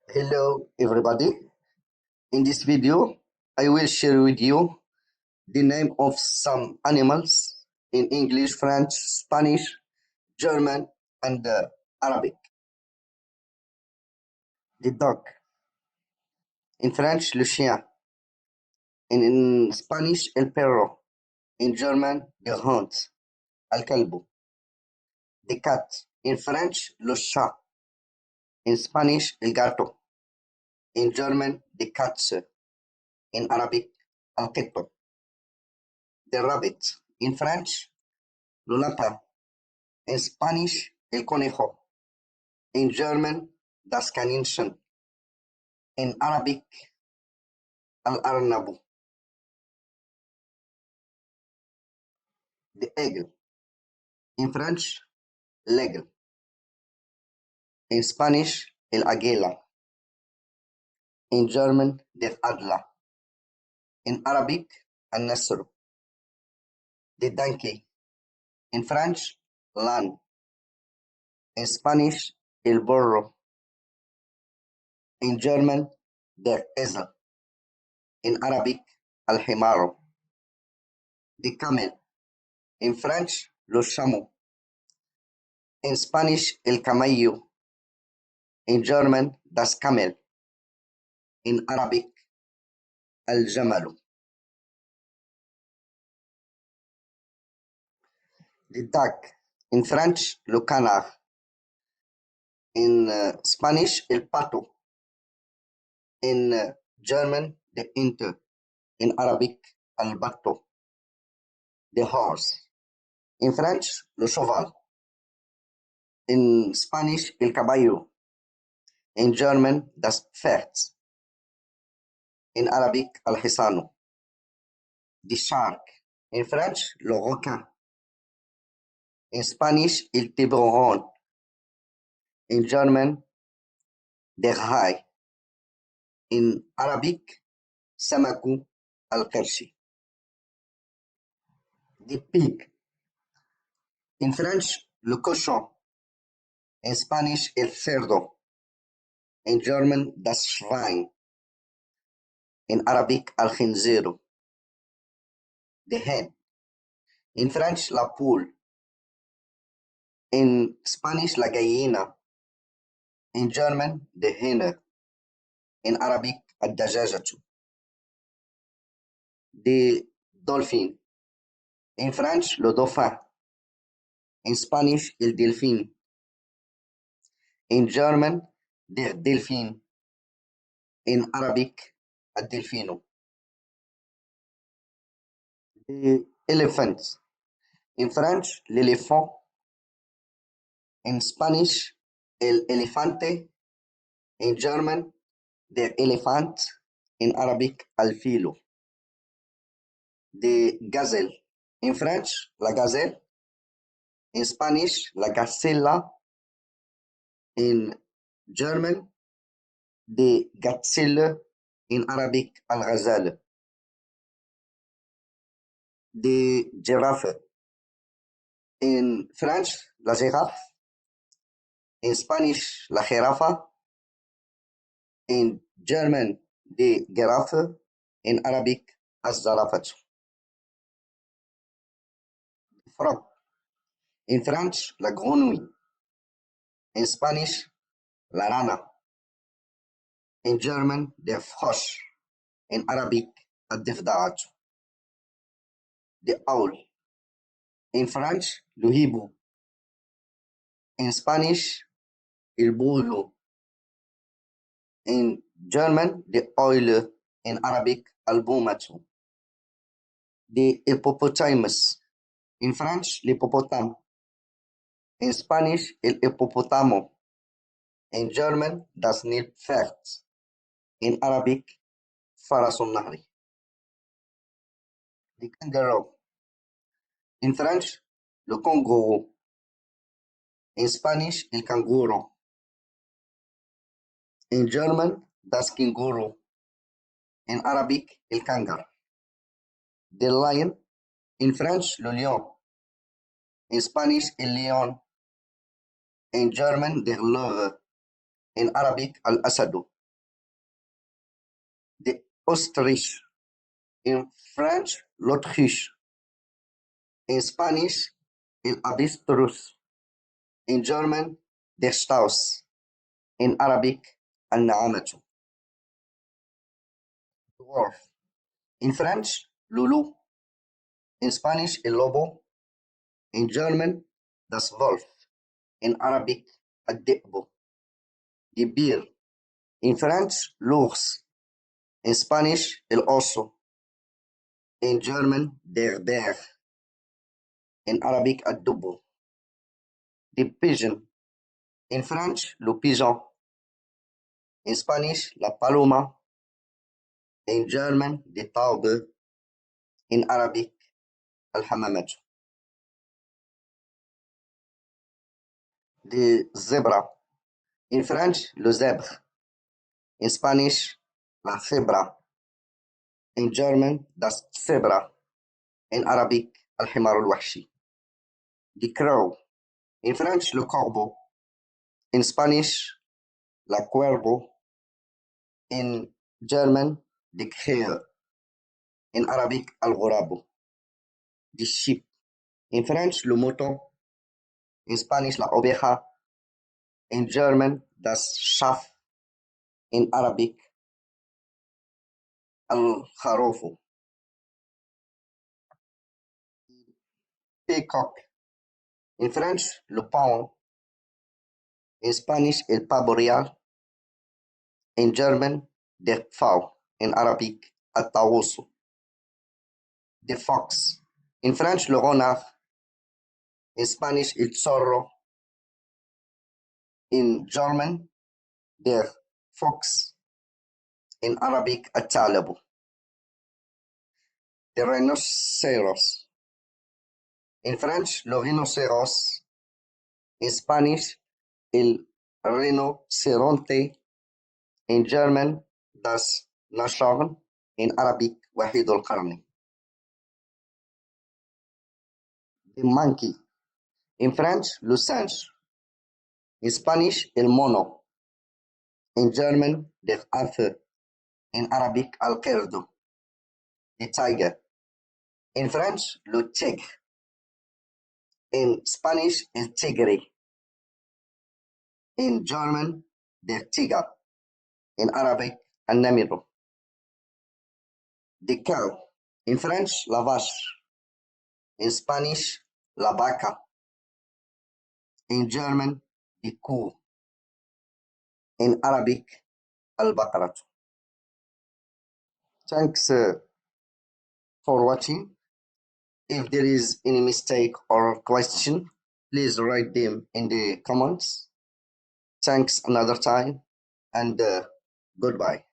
Hello everybody. In this video, I will share with you the name of some animals in English, French, Spanish, German, and Arabic. The dog. In French, le chien. In Spanish, el perro. In German, the hunt, al calbo. The cat. In French, le chat. In Spanish, el gato. In German, the Katze. In Arabic, al qitto. The rabbit. In French, le lapin. In Spanish, el conejo. In German, das Kaninchen. In Arabic, al-arnabu. The eagle. In French, l'aigle. In Spanish, el águila. In German, der Adler. In Arabic, al-nasr. The donkey. In French, l'âne. In Spanish, el burro. In German, der Esel. In Arabic, al-himaro. The camel. In French, le chameau. In Spanish, el camello. In German, das Camel. In Arabic, al-jamalu. The duck. In French, le canard. In Spanish, el pato. In German, the ente. In Arabic, al-batto. The horse. In French, le cheval. In Spanish, el caballo. In German, das Pferd. In Arabic, al-hisano. The shark. In French, le requin. In Spanish, el tiburon. In German, der Hai. In Arabic, samaku al-qirshi. The pig. In French, le cochon. In Spanish, el cerdo. In German, das Schwein. In Arabic, al-khinziro. The hen. In French, la poule. In Spanish, la gallina. In German, the henne. In Arabic, الدجاجة. The dolphin. In French, le dauphin. In Spanish, el delfín. In German, der Delfin. In Arabic, الدلفينو. The elephant. In French, l'éléphant. In Spanish, el elefante. In German, der Elefant. In Arabic, al-filo. The gazelle. In French, la gazelle. In Spanish, la gacela. In German, the gazelle. In Arabic, al-ghazal. The giraffe. In French, la girafe. In Spanish, la jirafa. In German, the giraffe. In Arabic, الزرافة. Frog. In French, la grenouille. In Spanish, la rana. In German, der Frosch. In Arabic, الضفدعة. The owl. In French, le hibou. In Spanish, el búho. In German, the owl. In Arabic, البومة. The hippopotamus. In French, l'hippopotame. In Spanish, el hippopotamo. In German, das Nilpferd. In Arabic, فرس النهر. The kangaroo. In French, le kangourou. In Spanish, el canguro. In German, das Känguru. In Arabic, el kangar. The lion. In French, le lion. In Spanish, el león. In German, der Löwe. In Arabic, al-asadu. ostrich. In French, l'autruche. In Spanish, el avestruz. In German, der Strauß. In Arabic, النعامة. Dwarf. In French, loulou. In Spanish, el lobo. In German, das Wolf. In Arabic, الذئب. The bear. In French, l'ours. In Spanish, el oso. In German, der Bär. In Arabic, الدب. The pigeon. In French, le pigeon. In Spanish, la paloma. In German, die Taube. In Arabic, الحمامة. The zebra. In French, le zèbre. In Spanish, la cebra. In German, das Zebra. In Arabic, الحمار الوحشي. The crow. In French, le corbeau. In Spanish, la cuervo. In German, the creel. In Arabic, الغراب. The sheep. In French, le mouton. In Spanish, la oveja. In German, das Schaf. In Arabic, الخروف. Peacock. In French, le paon. In Spanish, el pavo real. In German, der Pfau. In Arabic, الطاووس. The fox. In French, le renard. In Spanish, el zorro. In German, der fox. In Arabic, الثعلب. The rhinoceros. In French, le rhinocéros. In Spanish, el rinoceronte. In German, das Nashorn. In Arabic, وحيد القرن. The monkey. In French, le singe. In Spanish, el mono. In German, der Affe. In Arabic, القرد. The tiger. In French, le tigre. In Spanish, el tigre. In German, der Tiger. In Arabic, النمر. The cow. In French, la vache. In Spanish, la vaca. In German, the Kuh. In Arabic, البقرة. Thanks for watching. If there is any mistake or question, please write them in the comments. Thanks another time and goodbye.